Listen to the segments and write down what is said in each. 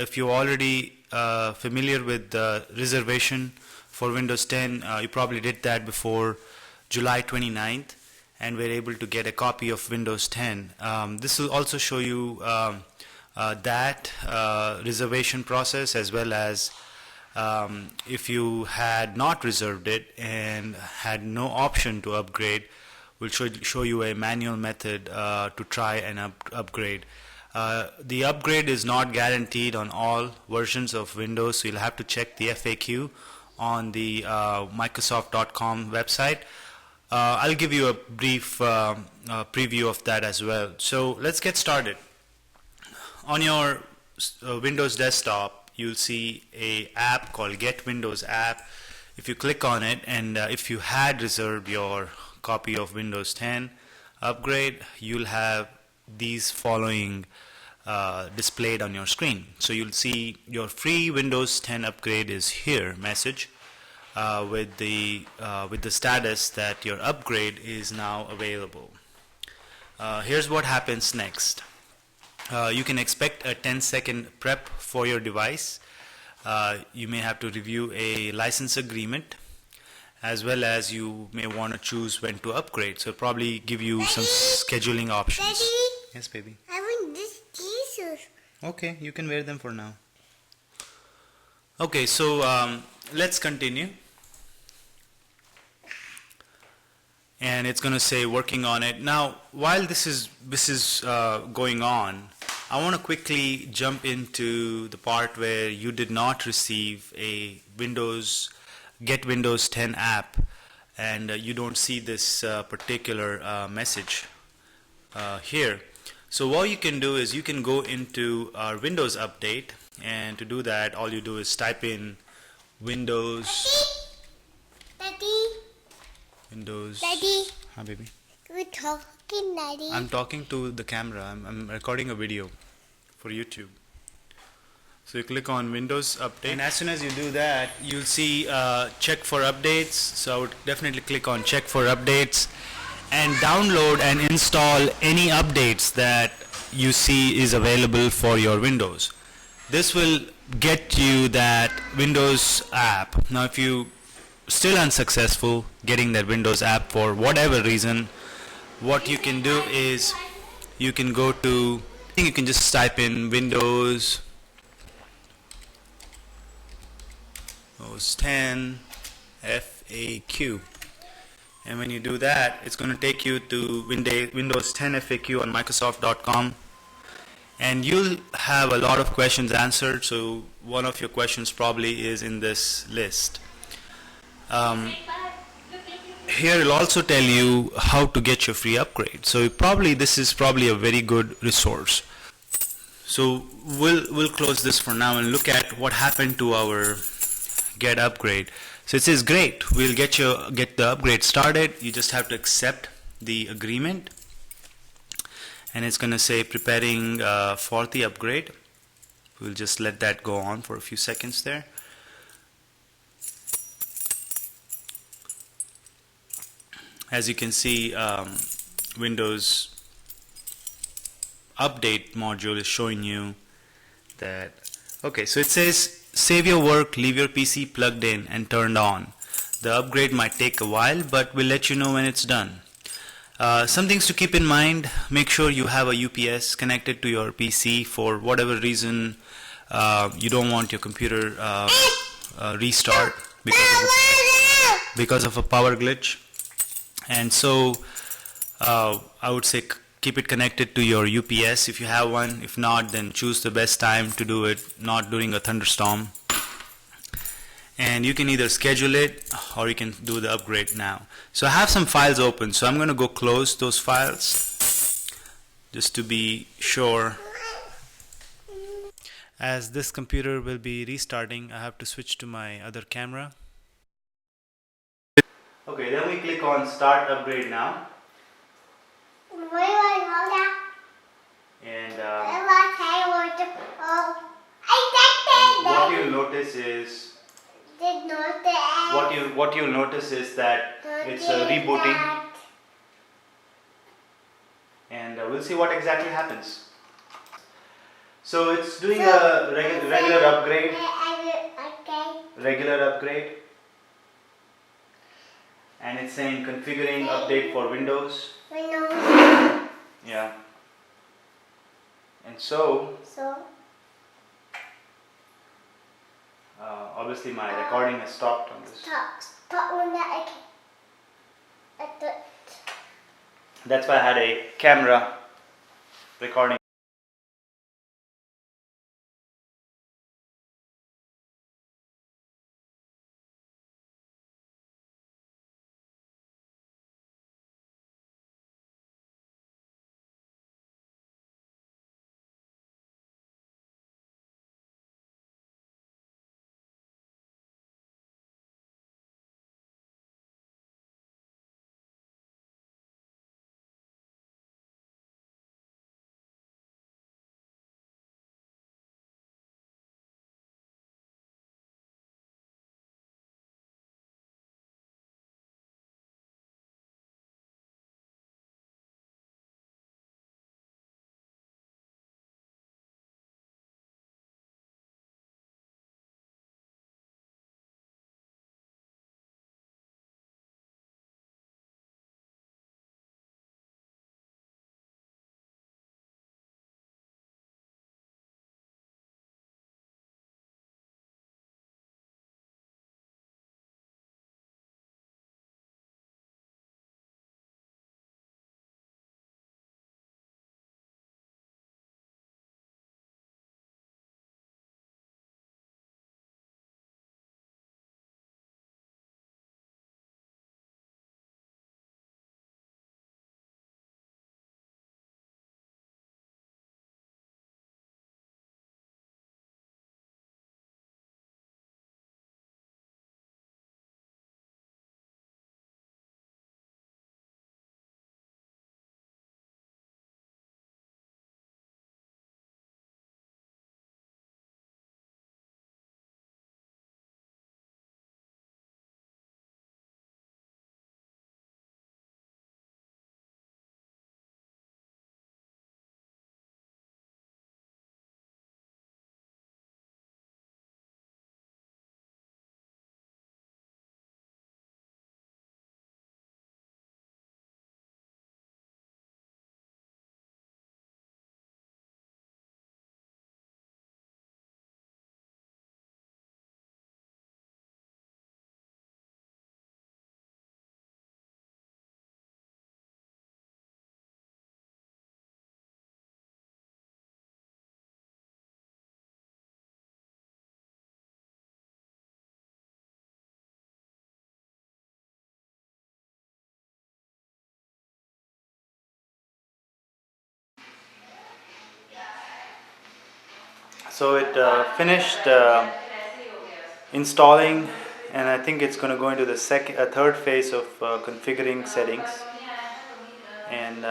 if you're already familiar with the reservation for Windows 10, you probably did that before July 29th and were able to get a copy of Windows 10. This will also show you that reservation process, as well as if you had not reserved it and had no option to upgrade, we'll show you a manual method to try and upgrade. The upgrade is not guaranteed on all versions of Windows, so you'll have to check the FAQ on the Microsoft.com website. I'll give you a brief preview of that as well. So let's get started. On your Windows desktop, you'll see a app called Get Windows app. If you click on it, and if you had reserved your copy of Windows 10 upgrade, you'll have these following displayed on your screen. So you'll see your free Windows 10 upgrade is here message with the status that your upgrade is now available. Here's what happens next. You can expect a 10-second prep for your device. You may have to review a license agreement, as well as you may want to choose when to upgrade. So it'll probably give you Daddy, some scheduling options. Daddy, Yes, baby. I want this t-shirt. Okay, you can wear them for now. Okay, so let's continue. And it's going to say working on it. Now, while this is going on, I want to quickly jump into the part where you did not receive a Get Windows 10 app, and you don't see this particular message here. So what you can do is you can go into our Windows update, and to do that, all you do is type in Windows. Daddy. Windows. Daddy. Huh, baby? We're talking, Daddy. I'm talking to the camera. I'm recording a video for YouTube. So you click on Windows Update, and as soon as you do that, you'll see check for updates. So I would definitely click on check for updates and download and install any updates that you see is available for your Windows. This will get you that Windows app. Now if you still unsuccessful getting that Windows app for whatever reason, what you can do is you can go to, you can just type in Windows 10 FAQ, and when you do that, it's going to take you to Windows 10 FAQ on Microsoft.com, and you'll have a lot of questions answered. So one of your questions probably is in this list. Here it'll also tell you how to get your free upgrade. So this is probably a very good resource. So we'll close this for now and look at what happened to our Get upgrade. So it says great, we'll get the upgrade started. You just have to accept the agreement, and it's going to say preparing for the upgrade. We'll just let that go on for a few seconds there. As you can see, Windows Update module is showing you that. Okay, so it says save your work, leave your PC plugged in and turned on. The upgrade might take a while, but we'll let you know when it's done. Some things to keep in mind: make sure you have a UPS connected to your PC. For whatever reason, you don't want your computer restart because of a power glitch. And so I would say keep it connected to your UPS if you have one. If not, then choose the best time to do it, not during a thunderstorm. And you can either schedule it or you can do the upgrade now. So I have some files open, so I'm going to go close those files just to be sure. As this computer will be restarting, I have to switch to my other camera. Okay, then we click on Start Upgrade Now. And what you'll notice is what you'll notice is that it's rebooting, and we'll see what exactly happens. So it's doing a regular upgrade. Okay. Regular upgrade. And it's saying configuring update for Windows. Windows. Yeah. And so, So. obviously my recording has stopped on this. Stop on that. Okay. That's why I had a camera recording. So it finished installing, and I think it's going to go into the third phase of configuring settings. And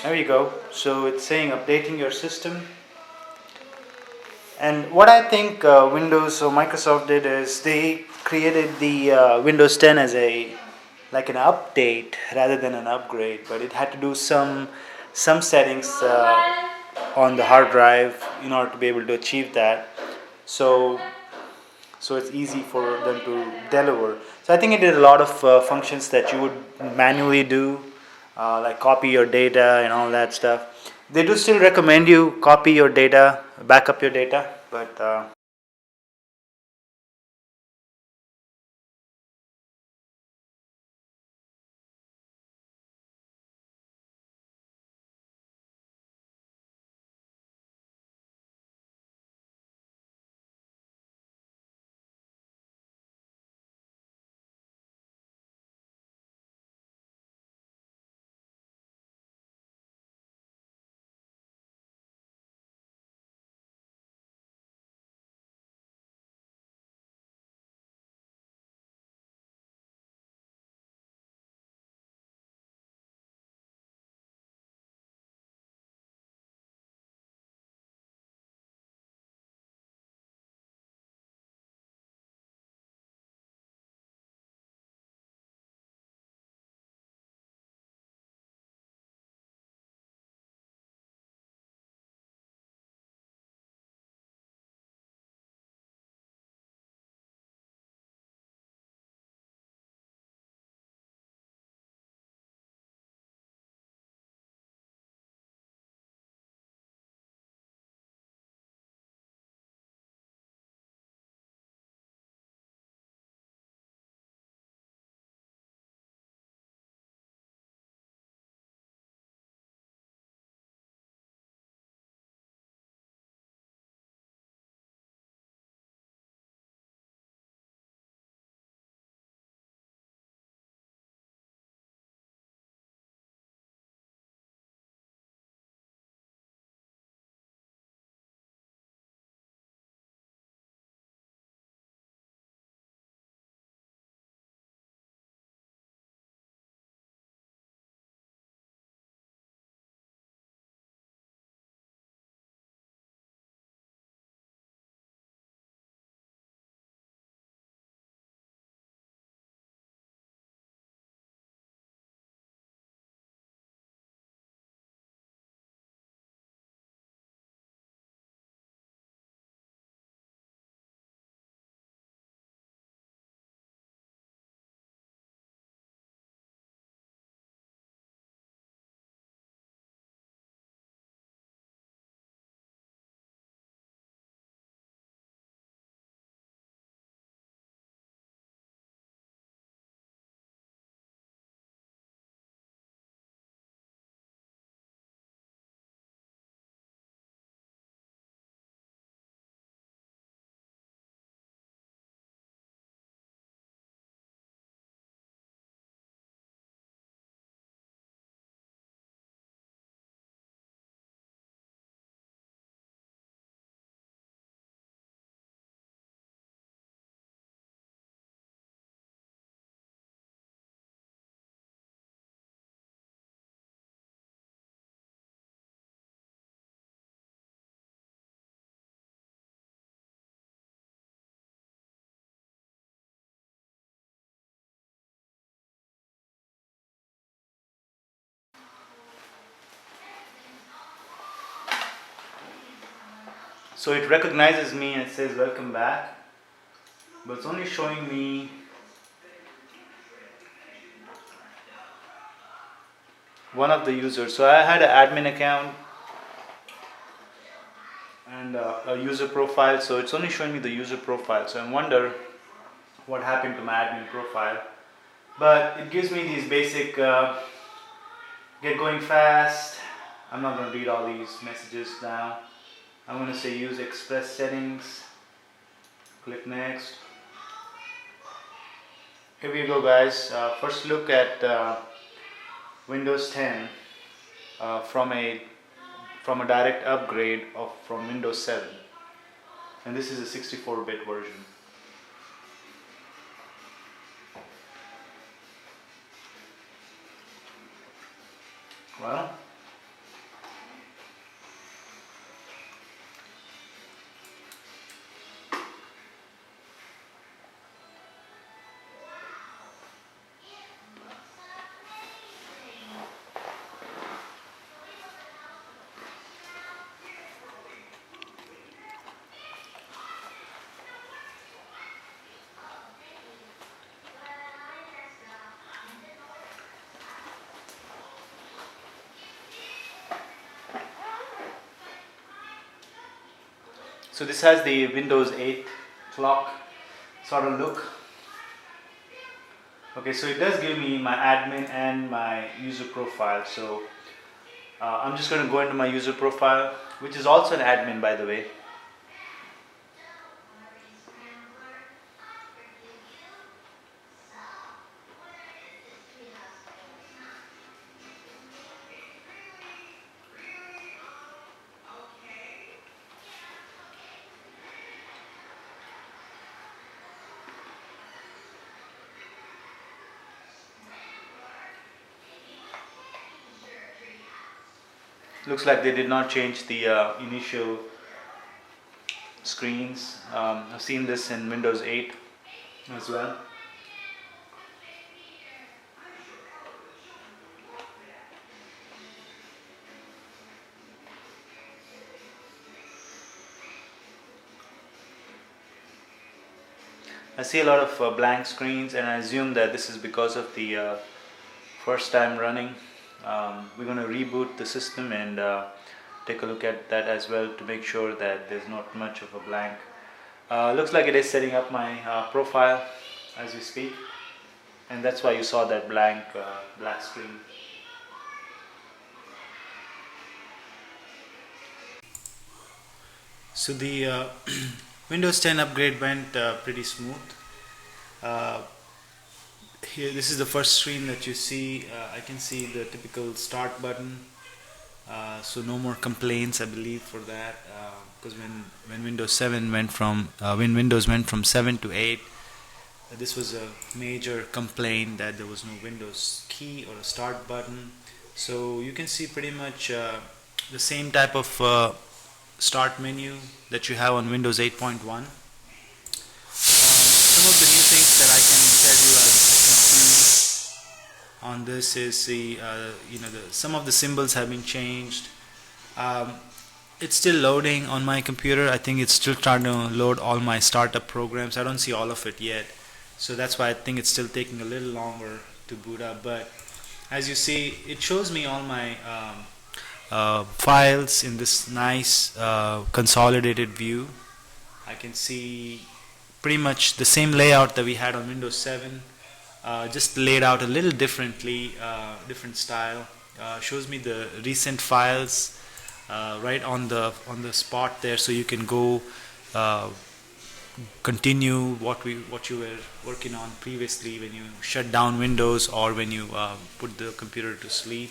there you go. So it's saying updating your system. And what I think Windows or Microsoft did is they created the Windows 10 as a like an update rather than an upgrade, but it had to do some settings on the hard drive in order to be able to achieve that. So so it's easy for them to deliver. So I think it did a lot of functions that you would manually do, like copy your data and all that stuff. They do still recommend you copy your data, backup your data, but So it recognizes me and it says welcome back, but it's only showing me one of the users. So I had an admin account and a user profile, so it's only showing me the user profile. So I wonder what happened to my admin profile, but it gives me these basic get going fast. I'm not going to read all these messages now. I'm going to say use express settings, click next. Here we go, guys. First look at Windows 10 from a direct upgrade from Windows 7, and this is a 64-bit version. Well, so this has the Windows 8 clock sort of look. Okay, so it does give me my admin and my user profile. So I'm just going to go into my user profile, which is also an admin, by the way. Looks like they did not change the initial screens. I've seen this in Windows 8 as well. I see a lot of blank screens, and I assume that this is because of the first time running. We're going to reboot the system and take a look at that as well to make sure that there's not much of a blank. Looks like it is setting up my profile as we speak, and that's why you saw that black screen. So the Windows 10 upgrade went pretty smooth. Here, this is the first screen that you see. I can see the typical start button, so no more complaints, I believe, for that, because when Windows 7 went from when Windows went from 7 to 8, this was a major complaint that there was no Windows key or a start button. So you can see pretty much the same type of start menu that you have on Windows 8.1. Some of the new things that I can tell you, as you can see on this, is the some of the symbols have been changed. It's still loading on my computer. I think it's still trying to load all my startup programs. I don't see all of it yet, so that's why I think it's still taking a little longer to boot up. But as you see, it shows me all my files in this nice consolidated view. I can see pretty much the same layout that we had on Windows 7, just laid out a little differently, different style. Shows me the recent files right on the spot there, so you can go continue what you were working on previously when you shut down Windows or when you put the computer to sleep.